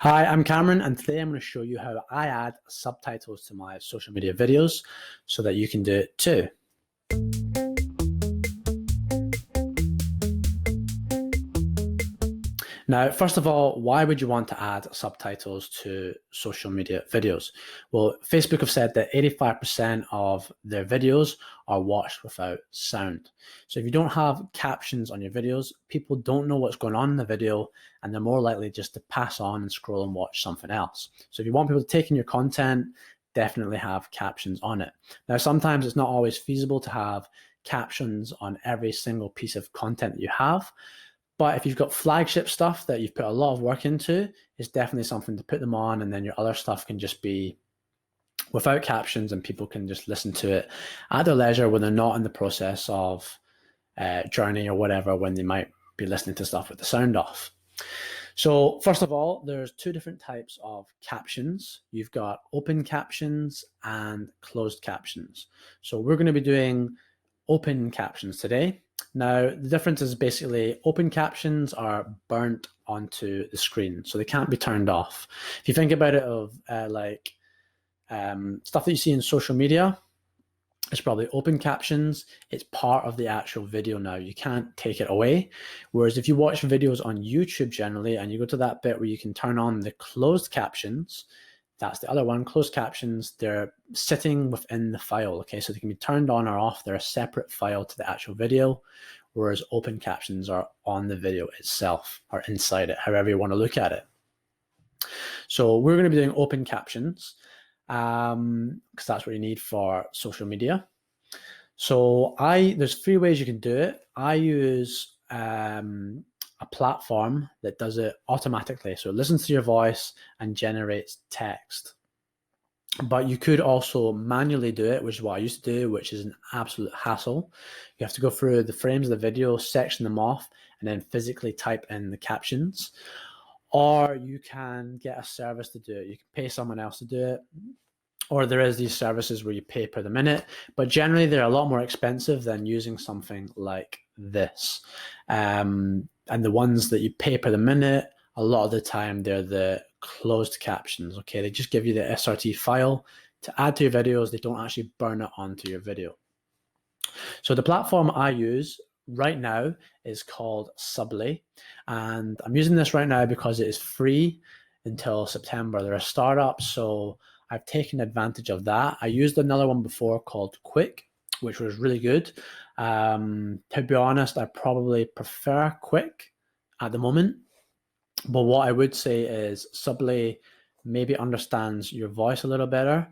Hi, I'm Cameron, and today I'm going to show you how I add subtitles to my social media videos so that you can do it too. Now, first of all, why would you want to add subtitles to social media videos? Well, Facebook have said that 85% of their videos are watched without sound. So if you don't have captions on your videos, people don't know what's going on in the video, and they're more likely just to pass on and scroll and watch something else. So if you want people to take in your content, definitely have captions on it. Now, sometimes it's not always feasible to have captions on every single piece of content that you have. But if you've got flagship stuff that you've put a lot of work into, it's definitely something to put them on, and then your other stuff can just be without captions and people can just listen to it at their leisure when they're not in the process of journey or whatever, when they might be listening to stuff with the sound off. So first of all, there's two different types of captions. You've got open captions and closed captions. So we're going to be doing open captions today. Now, the difference is basically open captions are burnt onto the screen, so they can't be turned off. If you think about it of stuff that you see in social media, it's probably open captions. It's part of the actual video now. You can't take it away. Whereas if you watch videos on YouTube generally, and you go to that bit where you can turn on the closed captions, that's the other one. Closed captions, they're sitting within the file, okay? So they can be turned on or off. They're a separate file to the actual video, whereas open captions are on the video itself or inside it, however you want to look at it. So we're going to be doing open captions because that's what you need for social media. So there's three ways you can do it. I use a platform that does it automatically. So it listens to your voice and generates text. But you could also manually do it, which is what I used to do, which is an absolute hassle. You have to go through the frames of the video, section them off, and then physically type in the captions. Or you can get a service to do it. You can pay someone else to do it. Or there is these services where you pay per the minute, but generally they're a lot more expensive than using something like this. And the ones that you pay per the minute, a lot of the time they're the closed captions. Okay, they just give you the SRT file to add to your videos. They don't actually burn it onto your video. So the platform I use right now is called Subtitles, and I'm using this right now because it is free until September. They're a startup, so I've taken advantage of that. I used another one before called Quick, which was really good. To be honest, I probably prefer Quick at the moment. But what I would say is Subtitles maybe understands your voice a little better,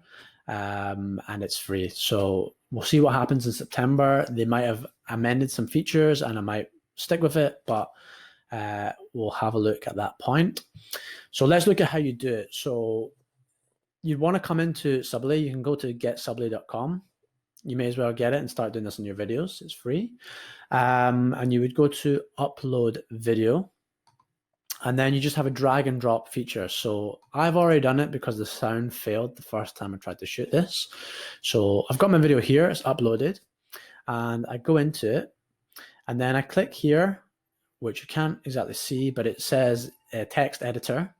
and it's free. So we'll see what happens in September. They might have amended some features and I might stick with it, but we'll have a look at that point. So let's look at how you do it. So you'd want to come into Subtitles. You can go to getsubtitles.com. You may as well get it and start doing this in your videos. It's free. And you would go to upload video. And then you just have a drag and drop feature. So I've already done it because the sound failed the first time I tried to shoot this. So I've got my video here, it's uploaded, and I go into it, and then I click here, which you can't exactly see, but it says text editor.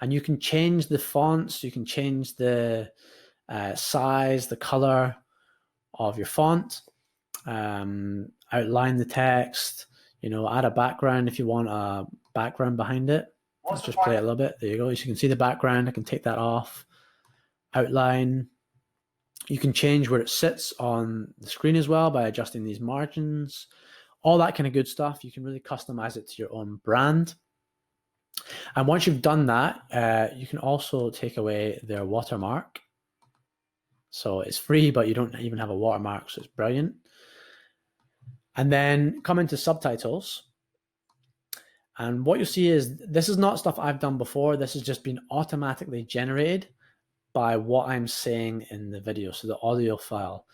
And you can change the fonts, you can change the size, the color of your font, outline the text, add a background if you want a background behind it. Let's just play it a little bit. There you go. So you can see the background. I can take that off. Outline. You can change where it sits on the screen as well by adjusting these margins. All that kind of good stuff. You can really customize it to your own brand. And once you've done that, you can also take away their watermark. So it's free, but you don't even have a watermark, so it's brilliant. And then come into subtitles. And what you'll see is this is not stuff I've done before. This has just been automatically generated by what I'm saying in the video, so the audio file.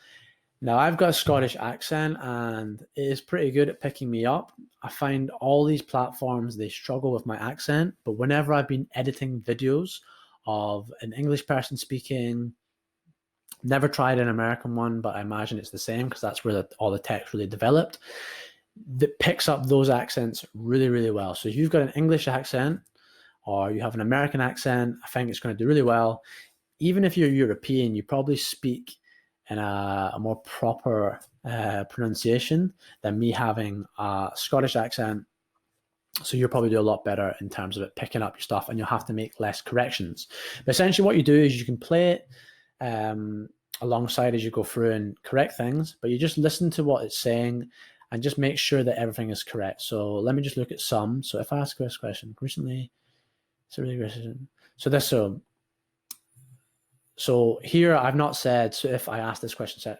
Now, I've got a Scottish accent, and it is pretty good at picking me up. I find all these platforms, they struggle with my accent, but whenever I've been editing videos of an English person speaking, never tried an American one, but I imagine it's the same because that's where all the text really developed, that picks up those accents really, really well. So if you've got an English accent or you have an American accent, I think it's going to do really well. Even if you're European, you probably speak in a more proper pronunciation than me having a Scottish accent. So you'll probably do a lot better in terms of it picking up your stuff, and you'll have to make less corrections. But essentially what you do is you can play it alongside as you go through and correct things, but you just listen to what it's saying and just make sure that everything is correct. So let me just look at some. So if I ask this question recently, so here I've not said, so if I asked this question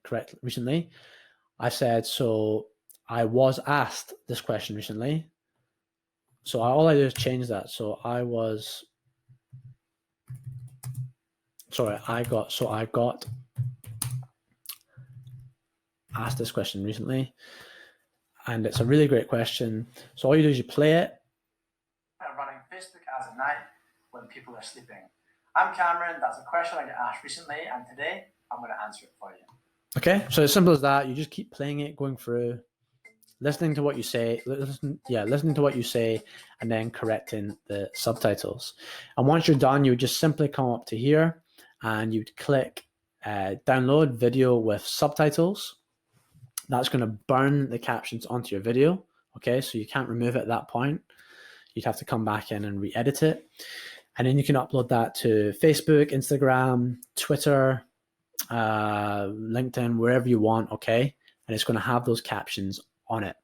correct recently, I said, so I was asked this question recently. So all I do is change that. So I got asked this question recently, and it's a really great question. So all you do is you play it. I'm running Facebook ads at night when people are sleeping. I'm Cameron. That's a question I got asked recently, and today I'm going to answer it for you. Okay, so as simple as that. You just keep playing it, going through, listening to what you say, listening to what you say, and then correcting the subtitles. And once you're done, you would just simply come up to here, and you'd click download video with subtitles. That's going to burn the captions onto your video. Okay, so you can't remove it at that point. You'd have to come back in and re-edit it. And then you can upload that to Facebook, Instagram, Twitter, LinkedIn, wherever you want, okay? And it's going to have those captions on it.